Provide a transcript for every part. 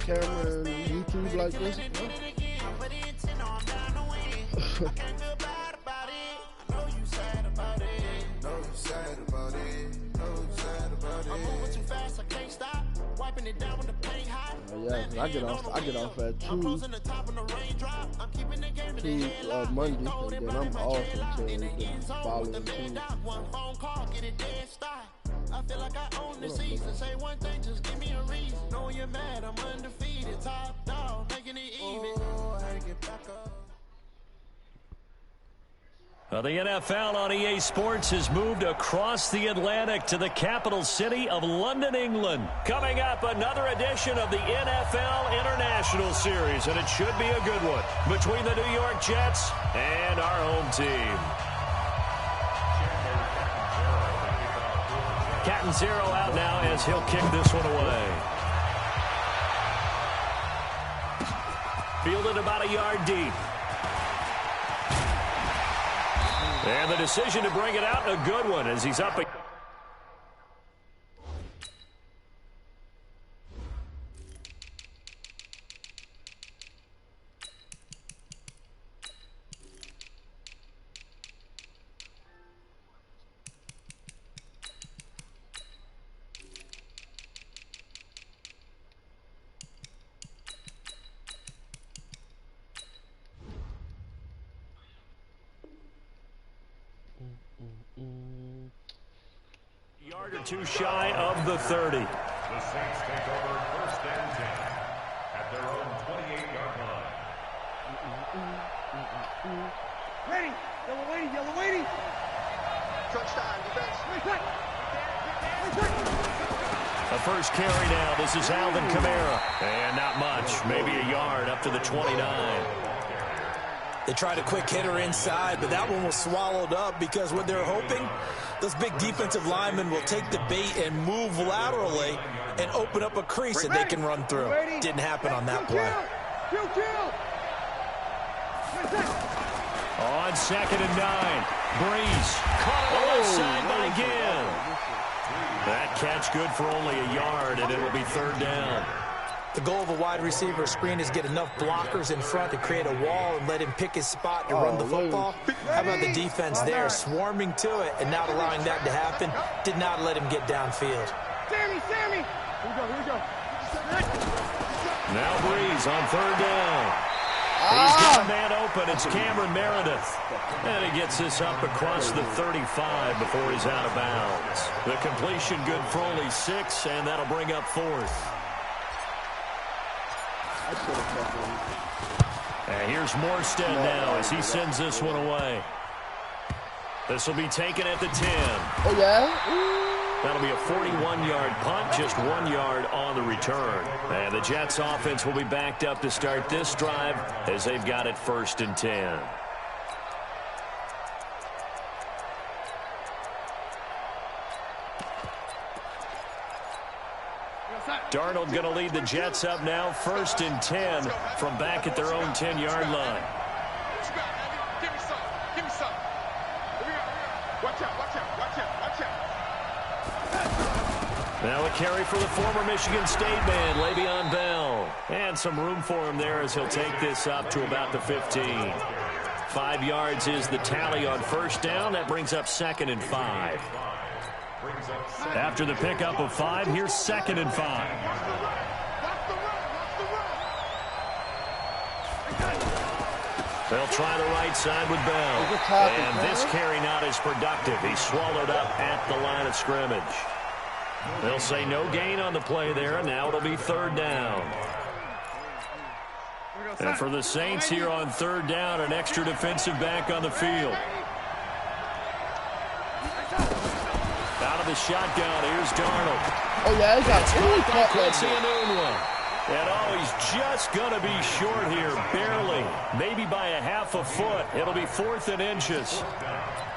camera and YouTube like this. Yeah, I get off at 2 Monday, and then I'm off until the following Tuesday. I feel like I own the season. Say one thing, just give me a reason. Know you're mad, I'm undefeated. Top dog, making it even. Well, the NFL on EA Sports has moved across the Atlantic to the capital city of London, England. Coming up, another edition of the NFL International Series, and it should be a good one between the New York Jets and our home team. Catanzaro out now as he'll kick this one away. Fielded about a yard deep. And the decision to bring it out, a good one as he's up. Yard or two shy of the 30. The Saints take over 1st and 10 at their own 28-yard line. Ready, yellow waiting. Touchdown, defense. The first carry now. This is Alvin Kamara. And not much. Maybe a yard up to the 29. They tried a quick hitter inside, but that one was swallowed up because what they're hoping, those big defensive linemen will take the bait and move laterally and open up a crease that they can run through. Didn't happen on that play. On 2nd and 9. Breeze caught on the left side by Gill. That catch good for only a yard, and it'll be 3rd down. The goal of a wide receiver screen is get enough blockers in front to create a wall and let him pick his spot to run the football. How about the defense there, swarming to it and not allowing that to happen? Did not let him get downfield. Sammy! Here we go. Now Breeze on 3rd down. He's got a man open. It's Cameron Meredith. And he gets this up across the 35 before he's out of bounds. The completion good for only 6, and that'll bring up 4th. And here's Morstead now as he sends this one away. This will be taken at the 10. Oh, yeah? That'll be a 41-yard punt, just 1 yard on the return. And the Jets offense will be backed up to start this drive as they've got it 1st and 10. Darnold going to lead the Jets up now, 1st and 10 from back at their own 10-yard line. Give me some. Watch out. Now a carry for the former Michigan State man, Le'Veon Bell. And some room for him there as he'll take this up to about the 15. 5 yards is the tally on 1st down. That brings up 2nd and 5. After the pickup of 5, here's 2nd and 5. They'll try the right side with Bell. And this carry not as productive. He's swallowed up at the line of scrimmage. They'll say no gain on the play there, and now it'll be 3rd down. And for the Saints here on 3rd down, an extra defensive back on the field. Out of the shotgun, here's Darnold. Oh, yeah, he got Quincy Enunwa. And he's just going to be short here, barely. Maybe by a half a foot. It'll be 4th and inches.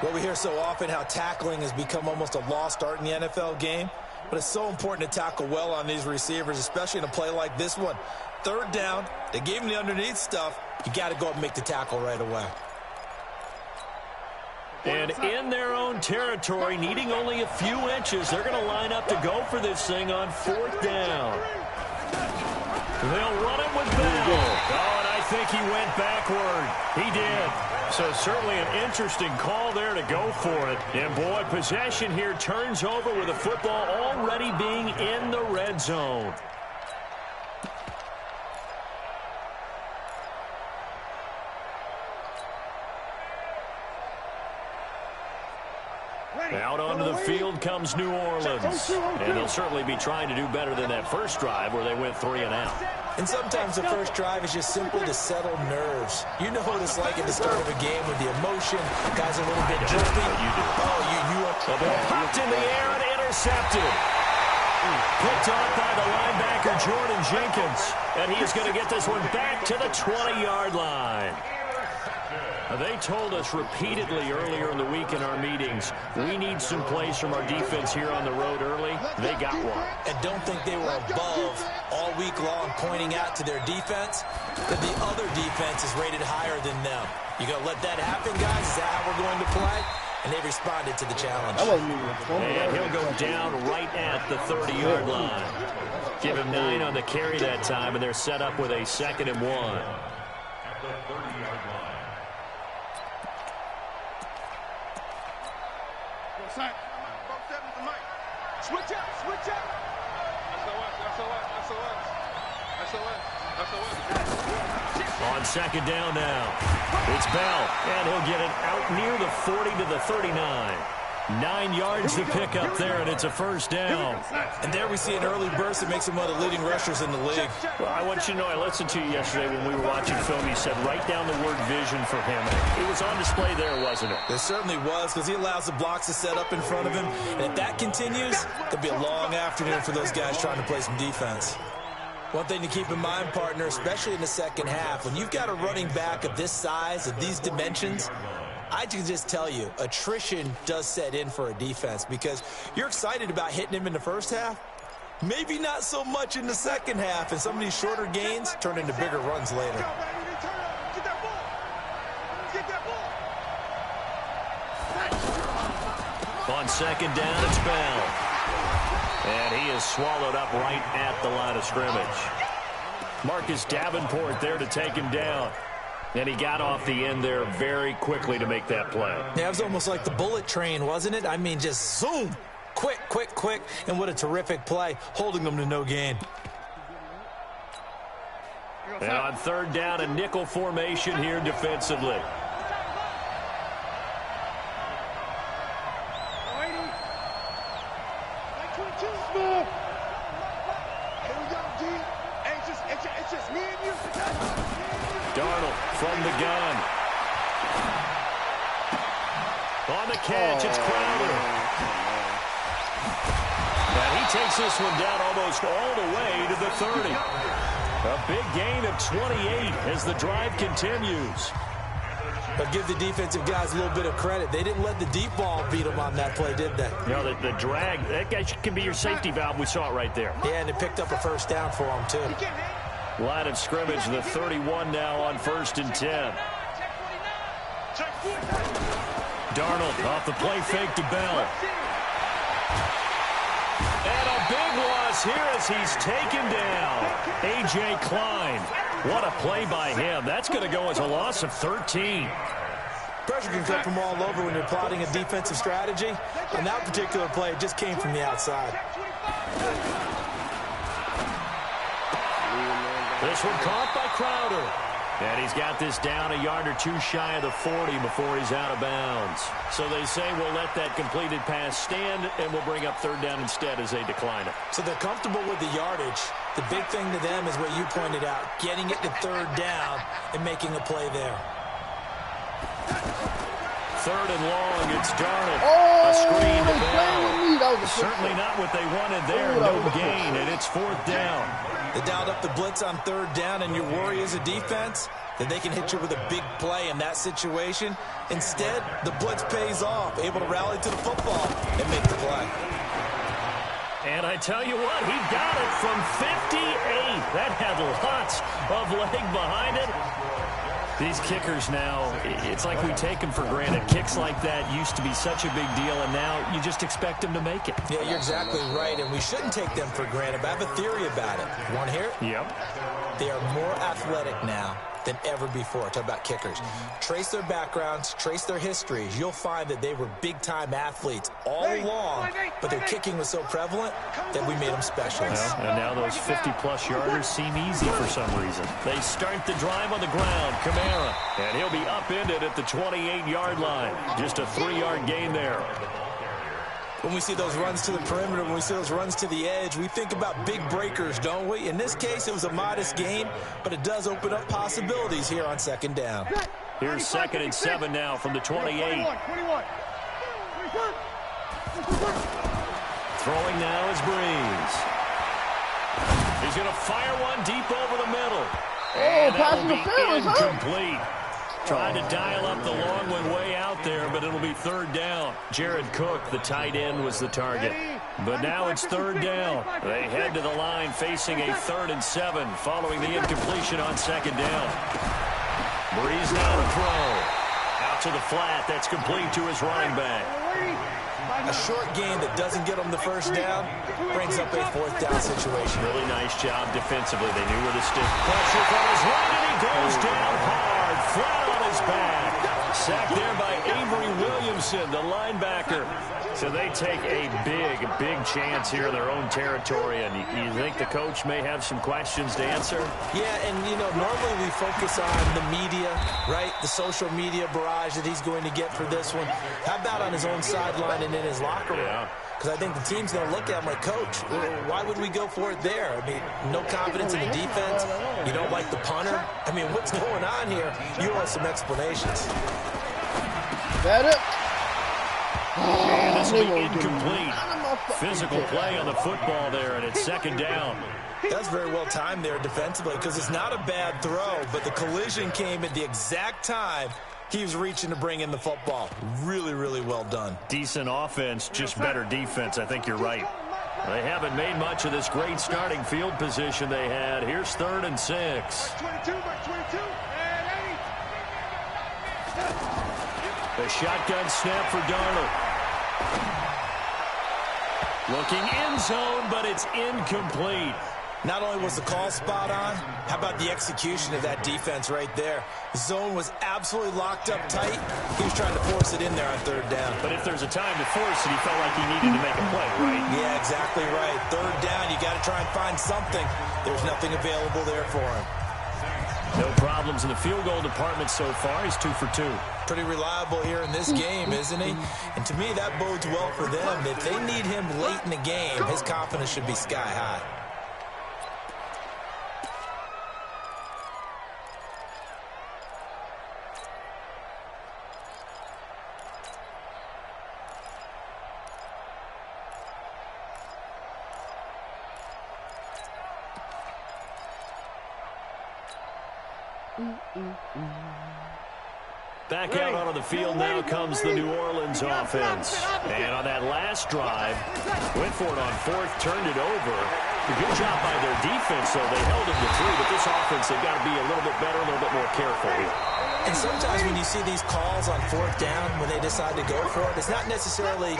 Well, we hear so often how tackling has become almost a lost art in the NFL game. But it's so important to tackle well on these receivers, especially in a play like this one. 3rd down, they gave him the underneath stuff. You got to go up and make the tackle right away. And in their own territory, needing only a few inches, they're going to line up to go for this thing on 4th down. They'll run it with Bell. Oh, and I think he went backward. He did. So certainly an interesting call there to go for it. And, boy, possession here turns over with the football already being in the red zone. Out onto the field comes New Orleans. And they'll certainly be trying to do better than that first drive where they went 3 and out. And sometimes the first drive is just simple to settle nerves. You know what it's like at the start of a game with the emotion. Guys are a little bit jumpy. You do. Oh, you are. The ball popped in the air and intercepted. Picked off by the linebacker Jordan Jenkins. And he is going to get this one back to the 20-yard line. They told us repeatedly earlier in the week in our meetings, we need some plays from our defense here on the road early. They got one. And don't think they were above all week long pointing out to their defense that the other defense is rated higher than them. You going to let that happen, guys? Is that how we're going to play? And they responded to the challenge. And he'll go down right at the 30-yard line. Give him 9 on the carry that time, and they're set up with a 2nd and 1. At the 30-yard line. Switch up, switch up. On 2nd down now. It's Bell, and he'll get it out near the 40 to the 39. 9 yards to pick up there, and it's a 1st down. And there we see an early burst that makes him one of the leading rushers in the league. Well, I want you to know, I listened to you yesterday when we were watching film. You said write down the word vision for him. It was on display there, wasn't it? It certainly was, because he allows the blocks to set up in front of him. And if that continues, it'll be a long afternoon for those guys trying to play some defense. One thing to keep in mind, partner, especially in the second half, when you've got a running back of this size, of these dimensions, I can just tell you, attrition does set in for a defense because you're excited about hitting him in the first half. Maybe not so much in the second half, and some of these shorter gains turn into bigger runs later. On 2nd down, it's Bell. And he is swallowed up right at the line of scrimmage. Marcus Davenport there to take him down. And he got off the end there very quickly to make that play. Yeah, it was almost like the bullet train, wasn't it? I mean, just zoom. Quick, quick, quick. And what a terrific play, holding them to no gain. And on 3rd down, a nickel formation here defensively. Darnold from the gun. On the catch, it's Crowder. And he takes this one down almost all the way to the 30. A big gain of 28 as the drive continues. But give the defensive guys a little bit of credit. They didn't let the deep ball beat them on that play, did they? You know, the drag, that guy can be your safety valve. We saw it right there. Yeah, and it picked up a 1st down for them, too. Line of scrimmage, the 31 now on 1st and 10. Darnold off the play fake to Bell. And a big loss here as he's taken down. A.J. Klein. What a play by him. That's going to go as a loss of 13. Pressure can come from all over when you're plotting a defensive strategy. On that particular play, it just came from the outside. This one caught by Crowder. And he's got this down a yard or 2 shy of the 40 before he's out of bounds. So they say we'll let that completed pass stand, and we'll bring up 3rd down instead as they decline it. So they're comfortable with the yardage. The big thing to them is what you pointed out, getting it to 3rd down and making a play there. 3rd and long, it's Darnold. A screen to Bell. Certainly not what they wanted there. No gain, and it's 4th down. They dialed up the blitz on 3rd down, and your worry as a defense that they can hit you with a big play in that situation. Instead, the blitz pays off, able to rally to the football and make the play. And I tell you what, he got it from 58. That had lots of leg behind it. These kickers now, it's like we take them for granted. Kicks like that used to be such a big deal, and now you just expect them to make it. Yeah, you're exactly right, and we shouldn't take them for granted. But I have a theory about it. You want to hear it? Yep. They are more athletic now than ever before. Talk about kickers. Trace their backgrounds, trace their histories. You'll find that they were big-time athletes all along, but their kicking was so prevalent that we made them specialists. Well, and now those 50-plus yarders seem easy for some reason. They start the drive on the ground. Kamara, and he'll be upended at the 28-yard line. Just a 3-yard gain there. When we see those runs to the perimeter, when we see those runs to the edge, we think about big breakers, don't we? In this case, it was a modest gain, but it does open up possibilities here on second down. Here's 2nd and 7 now from the 28. 21. Throwing now is Breeze. He's going to fire one deep over the middle. And that will be incomplete. Trying to dial up the long one way out there, but it'll be 3rd down. Jared Cook, the tight end, was the target. But now it's 3rd down. They head to the line facing a 3rd and 7 following the incompletion on 2nd down. Breeze now to throw. Out to the flat. That's complete to his running back. A short gain that doesn't get them the 1st down brings up a 4th down situation. Really nice job defensively. They knew where to stick pressure from his right, and he goes down hard, flat on his back. Sacked there by Avery Williamson, the linebacker. So they take a big chance here in their own territory, and you think the coach may have some questions to answer? Yeah, and, you know, normally we focus on the media, right? The social media barrage that he's going to get for this one. How about on his own sideline and in his locker room? Yeah. Because I think the team's going to look at him like, Coach, why would we go for it there? I mean, no confidence in the defense. You don't like the punter. I mean, what's going on here? You owe us some explanations. That it? And this will be incomplete. Physical play on the football there, and it's 2nd down. That's very well timed there defensively, because it's not a bad throw, but the collision came at the exact time he was reaching to bring in the football. Really well done. Decent offense, just better defense. I think you're right. They haven't made much of this great starting field position they had. Here's 3rd and 6. 22, 22, and 80. The shotgun snap for Darnold. Looking end zone, but it's incomplete. Not only was the call spot on, how about the execution of that defense right there? The zone was absolutely locked up tight. He was trying to force it in there on 3rd down. But if there's a time to force it, he felt like he needed to make a play, right? Yeah, exactly right. 3rd down, you got to try and find something. There's nothing available there for him. No problems in the field goal department so far. He's 2 for 2. Pretty reliable here in this game, isn't he? And to me, that bodes well for them. If they need him late in the game, his confidence should be sky high. Back out onto the field now comes the New Orleans offense. And on that last drive, went for it on 4th, turned it over. A good job by their defense, though. They held him to 3, but this offense, they've got to be a little bit better, a little bit more careful here. And sometimes when you see these calls on 4th down, when they decide to go for it, it's not necessarily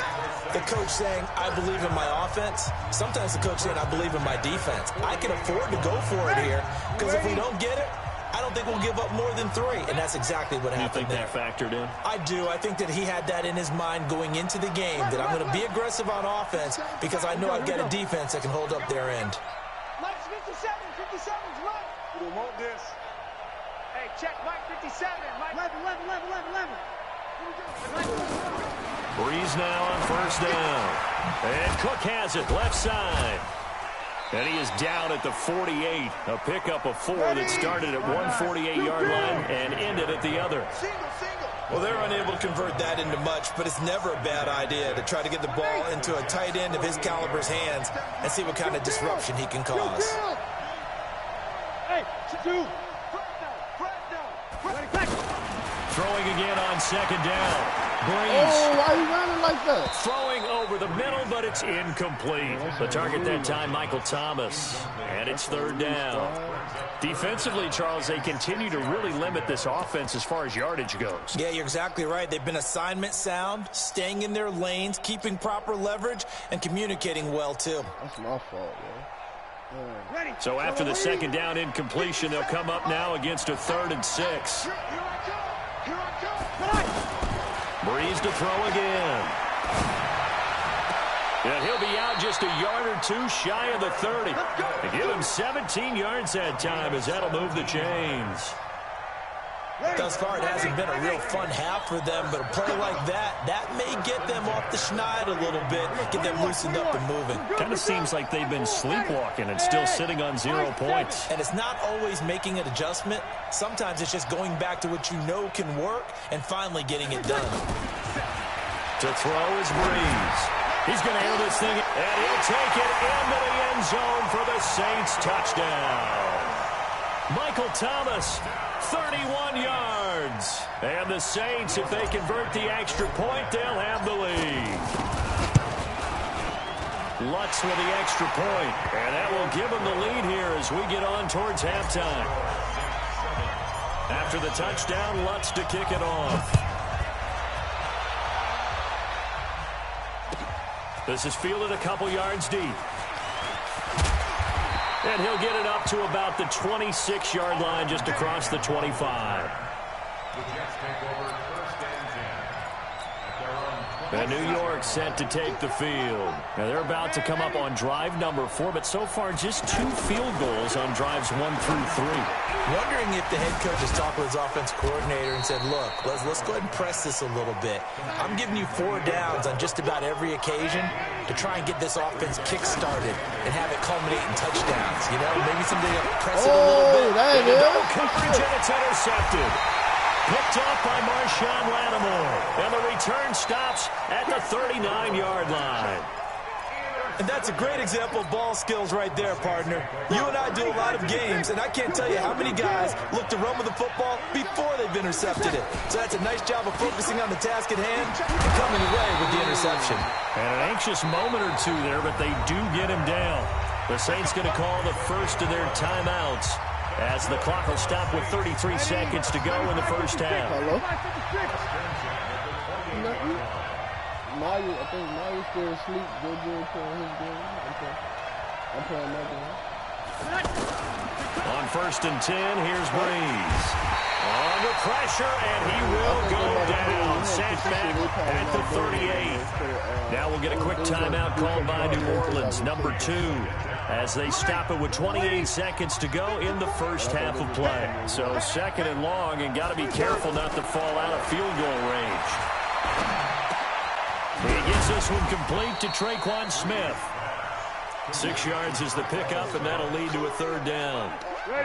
the coach saying, I believe in my offense. Sometimes the coach saying, I believe in my defense. I can afford to go for it here, because if we don't get it, I don't think we'll give up more than 3, and that's exactly what happened there. You think that factored in? I do. I think that he had that in his mind going into the game, that I'm going to be aggressive on offense because I know I've got a defense that can hold up their end. Mike 57, 57's right. We don't want this. Hey, check Mike 57. Mike 11. Breeze now on 1st down. And Cook has it, left side. And he is down at the 48. A pickup of 4 that started at 148-yard line and ended at the other. Well, they're unable to convert that into much, but it's never a bad idea to try to get the ball into a tight end of his caliber's hands and see what kind of disruption he can cause. Hey, two. Throwing again on 2nd down. Breeze. Oh, why are you running like that? Throwing over the middle, but it's incomplete. The target that time, Michael Thomas. And it's 3rd down. Defensively, Charles, they continue to really limit this offense as far as yardage goes. Yeah, you're exactly right. They've been assignment sound, staying in their lanes, keeping proper leverage, and communicating well, too. That's my fault, man. So after the second down incompletion, they'll come up now against a 3rd and 6. Breeze to throw again. And he'll be out just a yard or two shy of the 30. They give him 17 yards that time as that'll move the chains. Thus far, it hasn't been a real fun half for them, but a play like that may get them off the schneid a little bit, get them loosened up and moving. Kind of seems like they've been sleepwalking and still sitting on 0 points. And it's not always making an adjustment. Sometimes it's just going back to what you know can work and finally getting it done. To throw is Breeze. He's going to air this thing, and he'll take it into the end zone for the Saints touchdown. Michael Thomas, 31 yards. And the Saints, if they convert the extra point, they'll have the lead. Lutz with the extra point, and that will give them the lead here as we get on towards halftime. After the touchdown, Lutz to kick it off. This is fielded a couple yards deep. And he'll get it up to about the 26-yard line, just across the 25. The Jets take over 1st and 10. At their own And New York set to take the field. Now they're about to come up on drive number 4, but so far just 2 field goals on drives 1 through 3. Wondering if the head coach has talked with his offense coordinator and said, look, let's go ahead and press this a little bit. I'm giving you 4 downs on just about every occasion to try and get this offense kick-started and have it culminate in touchdowns. You know, maybe someday press it a little bit. There it is. Double coverage, and it's intercepted. Picked off by Marshawn Lattimore. And the return stops at the 39-yard line. And that's a great example of ball skills right there, partner. You and I do a lot of games, and I can't tell you how many guys look to run with the football before they've intercepted it. So that's a nice job of focusing on the task at hand and coming away with the interception. And an anxious moment or two there, but they do get him down. The Saints going to call the first of their timeouts as the clock will stop with 33 seconds to go in the first half. Hello? I think Maya's still asleep. Jojo playing his game. I'm playing my game. On 1st and 10, here's Breeze. Under pressure, and he will go down. Sent back at the 38. Now we'll get a quick timeout called by New Orleans, number 2, as they stop it with 28 seconds to go in the first half of play. So 2nd and long, and got to be careful not to fall out of field goal range. He gets this one complete to Traquan Smith. 6 yards is the pickup, and that'll lead to a 3rd down.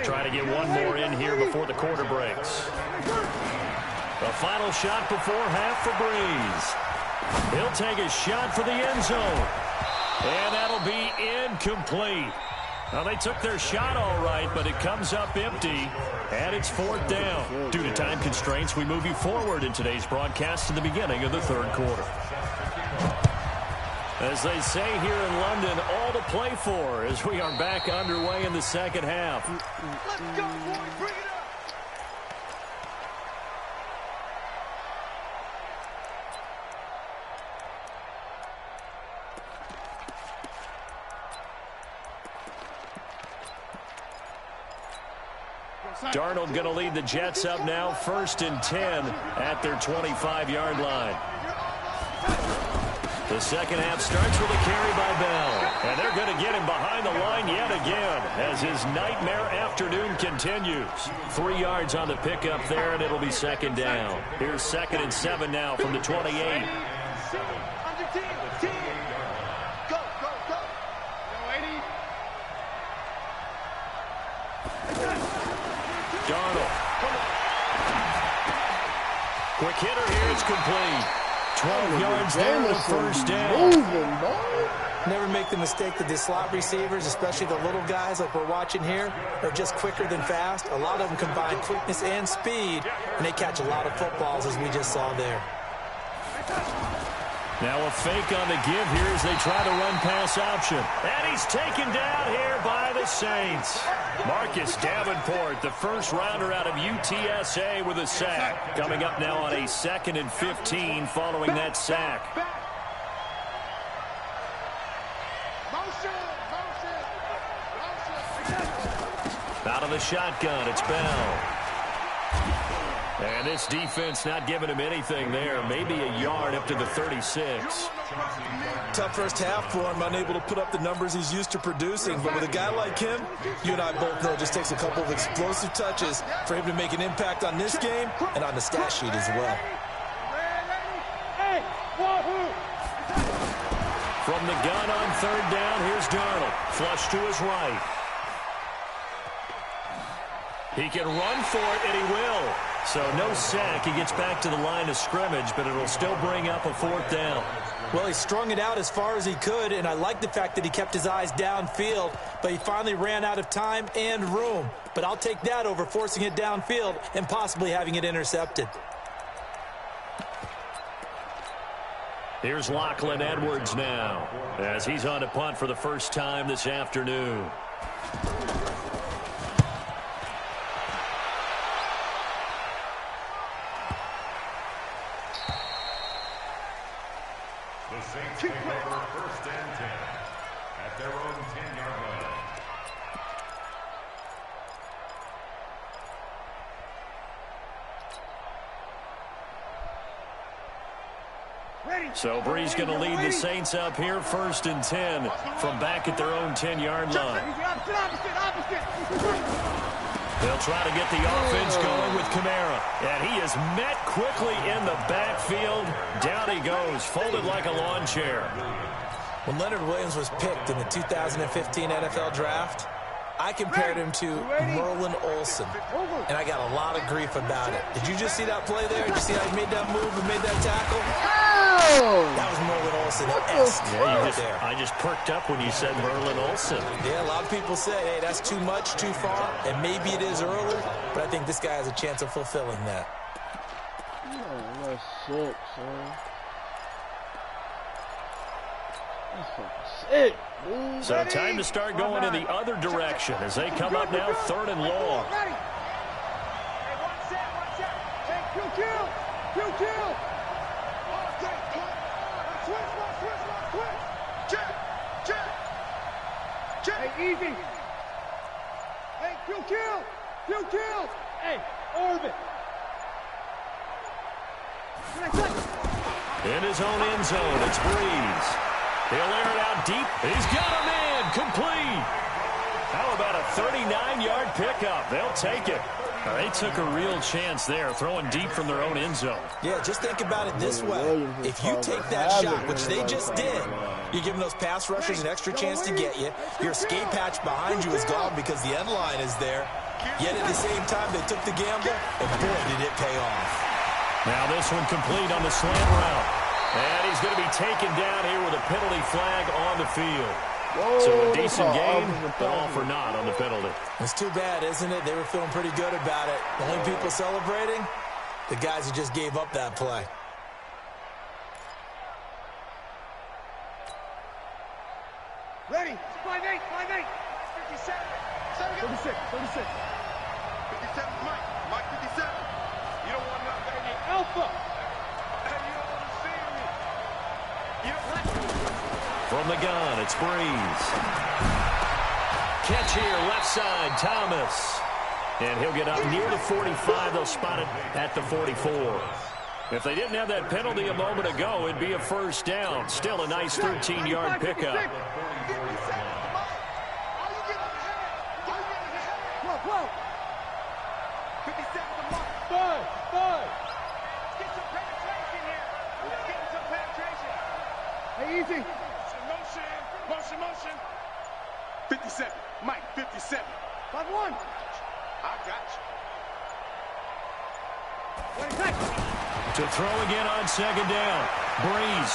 Try to get one more in here before the quarter breaks. The final shot before half for Breeze. He'll take a shot for the end zone. And that'll be incomplete. Now, they took their shot all right, but it comes up empty, and it's 4th down. Due to time constraints, we move you forward in today's broadcast to the beginning of the 3rd quarter. As they say here in London, all to play for as we are back underway in the 2nd half. Let's go, boys. Bring it up. Darnold going to lead the Jets up now, 1st and 10 at their 25-yard line. The second half starts with a carry by Bell. And they're going to get him behind the line yet again as his nightmare afternoon continues. 3 yards on the pickup there, and it'll be 2nd down. Here's 2nd and 7 now from the 28. Under team. Go, go, go. Darnold. Quick hitter here, it's complete. 12 yards there, the 1st down. Never make the mistake that the slot receivers, especially the little guys like we're watching here, are just quicker than fast. A lot of them combine quickness and speed, and they catch a lot of footballs, as we just saw there. Now a fake on the give here as they try to run pass option. And he's taken down here by the Saints. Marcus Davenport, the first rounder out of UTSA with a sack. Coming up now on a 2nd and 15 following that sack. Out of the shotgun, it's Bell. And this defense not giving him anything there. Maybe a yard up to the 36. Tough first half for him, unable to put up the numbers he's used to producing. But with a guy like him, you and I both know it just takes a couple of explosive touches for him to make an impact on this game and on the stat sheet as well. From the gun on 3rd down, here's Darnold. Flush to his right. He can run for it, and he will. So no sack. He gets back to the line of scrimmage, but it'll still bring up a 4th down. Well, he strung it out as far as he could, and I like the fact that he kept his eyes downfield, but he finally ran out of time and room. But I'll take that over forcing it downfield and possibly having it intercepted. Here's Lachlan Edwards now, as he's on to punt for the first time this afternoon. The Saints take over 1st and 10 at their own 10-yard line. So Bree's going to lead the Saints up here 1st and 10 from back at their own 10-yard line. They'll try to get the offense going with Kamara. And he is met quickly in the backfield. Down he goes, folded like a lawn chair. When Leonard Williams was picked in the 2015 NFL Draft, I compared him to Merlin Olsen, and I got a lot of grief about it. Did you just see that play there? Did you see how he made that move and made that tackle? Oh! That was Merlin Olsen-esque. Yeah, I just perked up when you said Merlin Olsen. Yeah, a lot of people say, hey, that's too much, too far, and maybe it is early, but I think this guy has a chance of fulfilling that. Oh, that's sick, son. That's fucking sick, dude. So time to start going in the other direction as they come up now 3rd and long. Hey, one set. Hey, kill. Switch. Check. Hey, easy. Hey, kill. Hey, orbit. In his own end zone, it's Breeze. He'll air it out deep. He's got a man complete. How about a 39-yard pickup? They'll take it. They took a real chance there, throwing deep from their own end zone. Yeah, just think about it this way. If you take that shot, which they just did, you're giving those pass rushers an extra chance to get you. Your escape hatch behind you is gone because the end line is there. Yet at the same time, they took the gamble, and boy, did it pay off. Now this one complete on the slant route. And he's going to be taken down here with a penalty flag on the field. Whoa, So a decent game, but all for naught on the penalty. It's too bad, isn't it? They were feeling pretty good about it. The only people celebrating, the guys who just gave up that play. Ready. 5-8. 57. 36. 57, Mike 57. You don't want nothing better than Alpha. Hey, you don't understand me. You don't From the gun, it's Breeze. Catch here, left side, Thomas. And he'll get up near the 45. They'll spot it at the 44. If they didn't have that penalty a moment ago, it'd be a 1st down. Still a nice 13-yard pickup. Hey, easy. Motion. 57. Mike, 57. 5-1. I got you. To throw again on 2nd down. Breeze.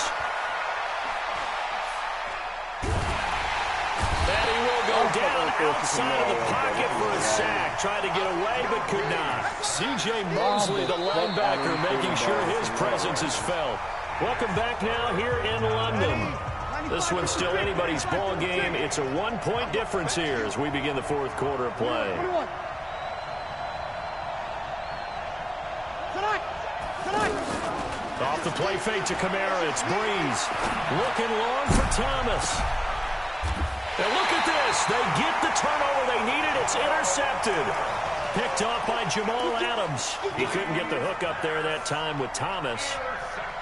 And he will go down outside of the pocket for a sack. Tried to get away, but could not. C.J. Mosley, the linebacker, making sure his presence is felt. Welcome back now here in London. This one's still anybody's ball game. It's a 1-point difference here as we begin the fourth quarter of play. Off the play fake to Kamara. It's Breeze. Looking long for Thomas. And look at this. They get the turnover they needed. It's intercepted. Picked off by Jamal Adams. He couldn't get the hook up there that time with Thomas.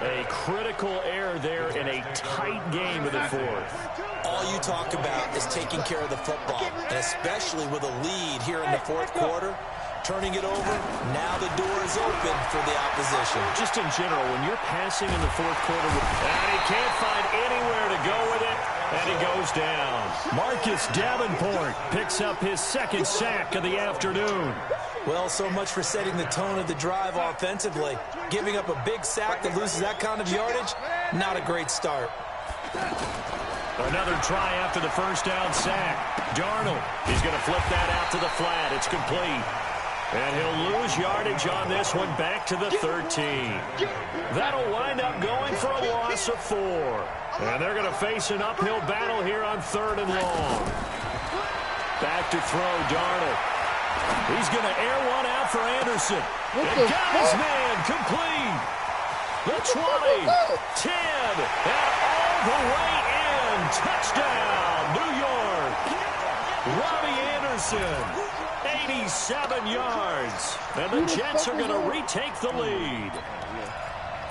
A critical error there in a tight game of the fourth. All you talk about is taking care of the football, and especially with a lead here in the fourth quarter. Turning it over, now the door is open for the opposition. Just in general, when you're passing in the fourth quarter, and he can't find anywhere to go with it, and he goes down. Marcus Davenport picks up his second sack of the afternoon. Well, so much for setting the tone of the drive offensively. Giving up a big sack that loses that kind of yardage, not a great start. Another try after the first down sack. Darnold, he's going to flip that out to the flat. It's complete. And he'll lose yardage on this one back to the 13. That'll wind up going for a loss of 4. And they're going to face an uphill battle here on 3rd and long. Back to throw, Darnold. He's going to air one out for Anderson. And got his man complete. The 20, 10, and all the way in. Touchdown, New York. Robbie Anderson. 87 yards. And the Jets are going to retake the lead.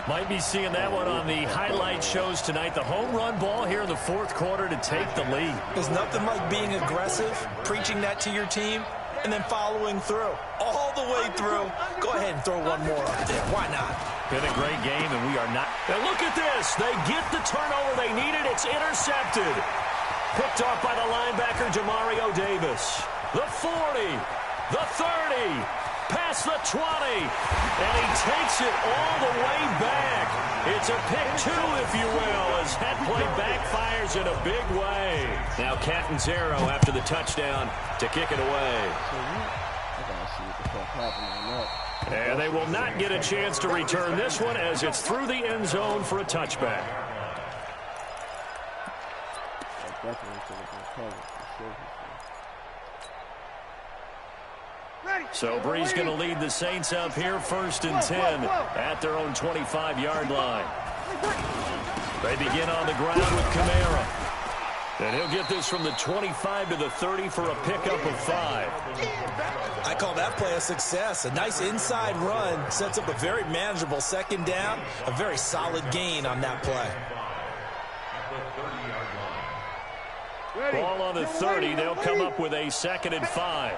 Might be seeing that one on the highlight shows tonight. The home run ball here in the fourth quarter to take the lead. There's nothing like being aggressive, preaching that to your team, and then following through. All the way through. Go ahead and throw one more up there. Why not? Been a great game, and we are not. And look at this. They get the turnover they needed. It's intercepted. Picked off by the linebacker, Demario Davis. The 40, the 30, past the 20, and he takes it all the way back. It's a pick 2, if you will, as that play backfires in a big way. Now Catanzaro after the touchdown to kick it away. And they will not get a chance to return this one as it's through the end zone for a touchback. So Breeze going to lead the Saints up here 1st and 10 at their own 25-yard line. They begin on the ground with Kamara. And he'll get this from the 25 to the 30 for a pickup of 5. I call that play a success. A nice inside run sets up a very manageable second down. A very solid gain on that play. Ball on the 30. They'll come up with a 2nd and 5.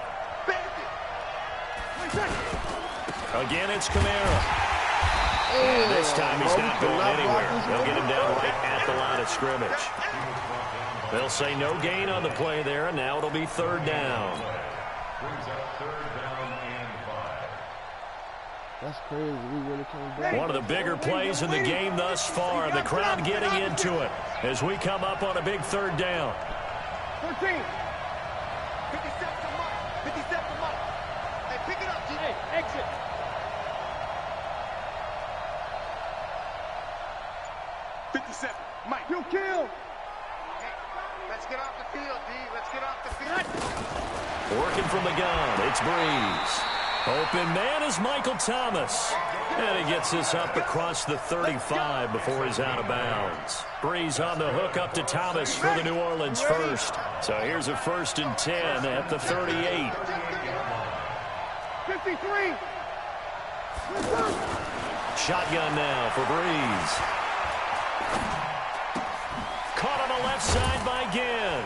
Again, it's Kamara. And this time he's not going anywhere. They'll get him down right at the line of scrimmage. They'll say no gain on the play there, and now it'll be 3rd down. That's crazy. We really came back. One of the bigger plays in the game thus far. The crowd getting into it as we come up on a big 3rd down. 13. 57 to Mike. 57 to Mike. Hey, pick it up, G. Hey, exit. 57. Mike. You kill. Let's get off the field, D. Let's get off the field. Working from the gun, it's Breeze. Open man is Michael Thomas. And he gets this up across the 35 before he's out of bounds. Breeze on the hook up to Thomas for the New Orleans first. So here's a 1st and 10 at the 38. 53. Shotgun now for Breeze. Caught on the left side by Ginn.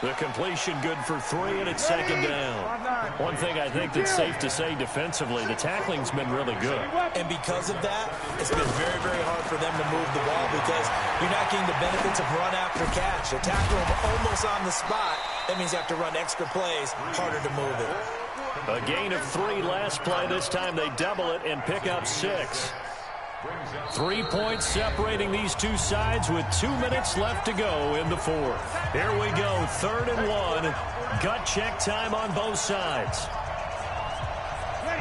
The completion good for 3, and it's 2nd down. One thing I think that's safe to say defensively, the tackling's been really good. And because of that, it's been very, very hard for them to move the ball because you're not getting the benefits of run after catch. They tackle them almost on the spot. That means you have to run extra plays, harder to move it. A gain of 3 last play. This time they double it and pick up 6. 3 points separating these two sides with 2 minutes left to go in the fourth. Here we go, 3rd and 1. Gut check time on both sides.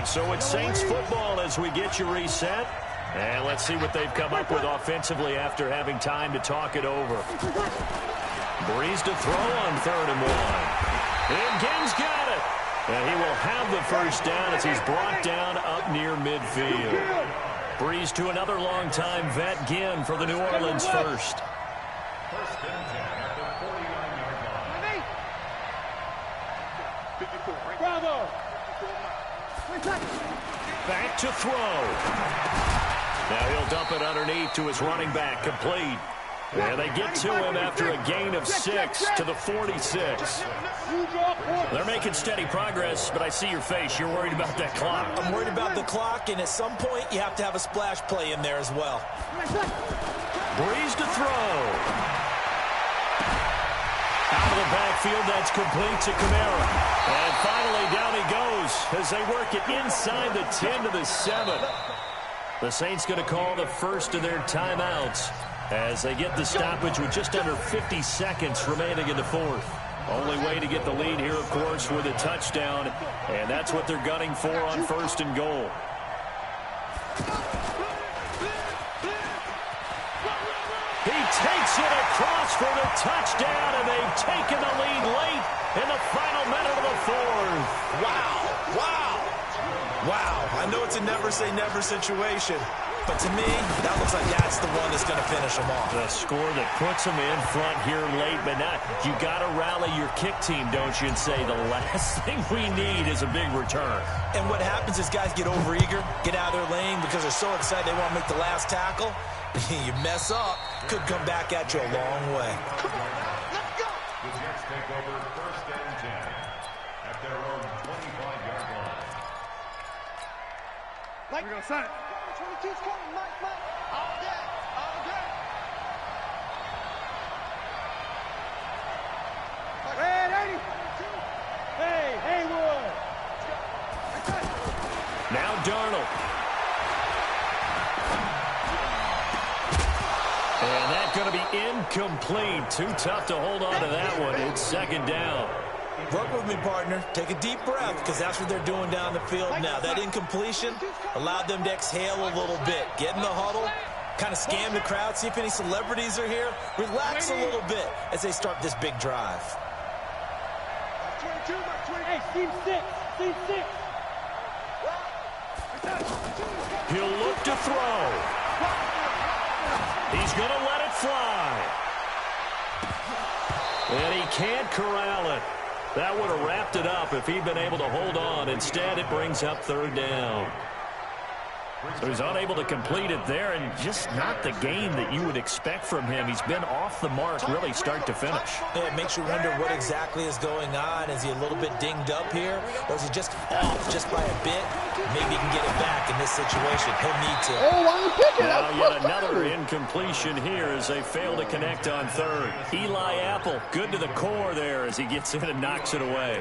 So it's Saints football as we get you reset. And let's see what they've come up with offensively after having time to talk it over. Breeze to throw on 3rd and 1. And Ginn's got it. And he will have the first down as he's brought down up near midfield. Breeze to another long-time vet, Ginn, for the New Orleans first. First and 10 at the 49-yard line. Bravo! Back to throw. Now he'll dump it underneath to his running back, complete. And they get to him after a gain of 6 to the 46. They're making steady progress, but I see your face. You're worried about that clock. I'm worried about the clock, and at some point you have to have a splash play in there as well. Breeze to throw. Out of the backfield, that's complete to Kamara. And finally, down he goes as they work it inside the 10 to the 7. The Saints going to call the first of their timeouts as they get the stoppage with just under 50 seconds remaining in the 4th. Only way to get the lead here, of course, with a touchdown, and that's what they're gunning for on 1st and goal. He takes it across for the touchdown, and they've taken the lead late in the final minute of the 4th. Wow. I know it's a never-say-never situation, but to me, that looks like that's the one that's going to finish them off. The score that puts them in front here late, but now you got to rally your kick team, don't you, and say the last thing we need is a big return. And what happens is guys get overeager, get out of their lane because they're so excited they want to make the last tackle. You mess up, could come back at you a long way. The Jets take over 1st and 10 at their own 25-yard line. We're going to sign it. 22's coming, Mike. All day. Red 80. Hey, Haywood. Now Darnold. And that's going to be incomplete. Too tough to hold on to that one. It's 2nd down. Work with me, partner. Take a deep breath, because that's what they're doing down the field now. That incompletion allowed them to exhale a little bit. Get in the huddle, kind of scan the crowd, see if any celebrities are here. Relax a little bit as they start this big drive. 22, hey, Steve 6. He'll look to throw. He's going to let it fly. And he can't corral it. That would have wrapped it up if he'd been able to hold on. Instead, it brings up 3rd down. So he's unable to complete it there, and just not the game that you would expect from him. He's been off the mark really start to finish. Yeah, it makes you wonder what exactly is going on. Is he a little bit dinged up here, or is he just off just by a bit? Maybe he can get it back in this situation. He'll need to. Oh, why you picking Now up? yet another incompletion here as they fail to connect on 3rd. Eli Apple, good to the core there as he gets in and knocks it away.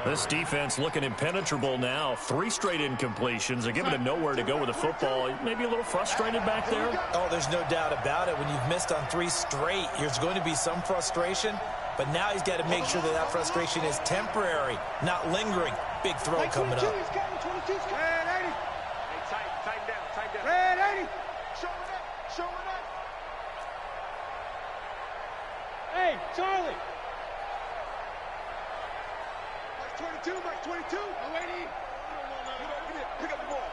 This defense looking impenetrable now. 3 straight incompletions. They're giving him nowhere to go with the football. Maybe a little frustrated back there. Oh, there's no doubt about it. When you've missed on 3 straight, there's going to be some frustration. But now he's got to make sure that that frustration is temporary, not lingering. Big throw coming up. 22's coming. 22's coming. Red 80. Hey, tighten down. Red 80. Show it up. Hey, Charlie. Mike 22. Oh, 80. No. Pick up the ball.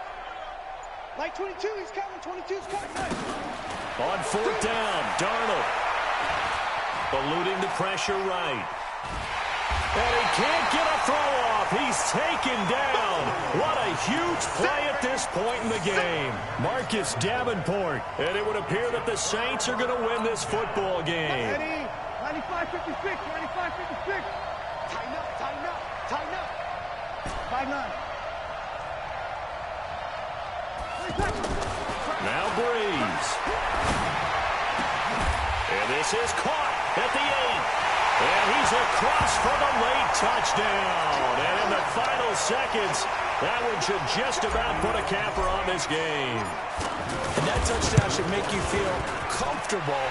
Mike 22, he's coming. 22's coming. On 4th down, Darnold. Eluding the pressure right. And he can't get a throw off. He's taken down. What a huge play at this point in the game. Marcus Davenport. And it would appear that the Saints are going to win this football game. 95-56. 95-56. Tighten up. 5-9. Now Breeze. And this is caught at the 8. And he's across for the late touchdown. And in the final seconds, that one should just about put a capper on this game. And that touchdown should make you feel comfortable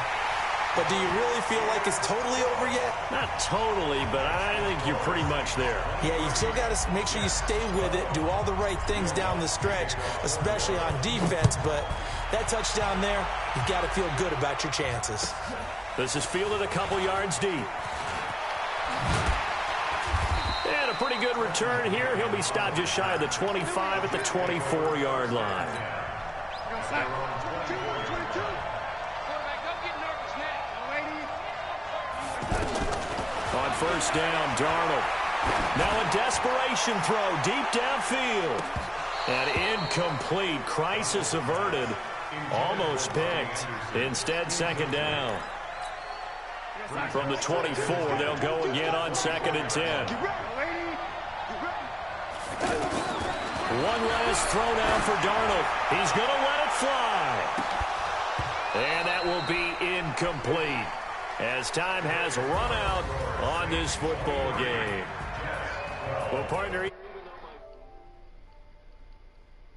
but do you really feel like it's totally over yet? Not totally, but I think you're pretty much there. Yeah, you still got to make sure you stay with it, do all the right things down the stretch, especially on defense, but that touchdown there, you got to feel good about your chances. This is fielded a couple yards deep. And a pretty good return here. He'll be stopped just shy of the 25 at the 24-yard line. On first down, Darnold. Now a desperation throw deep downfield. And incomplete. Crisis averted. Almost picked. Instead, second down. From the 24, they'll go again on 2nd and 10. One last throw now for Darnold. He's going to let it fly. And that will be incomplete as time has run out on this football game. Well, partner...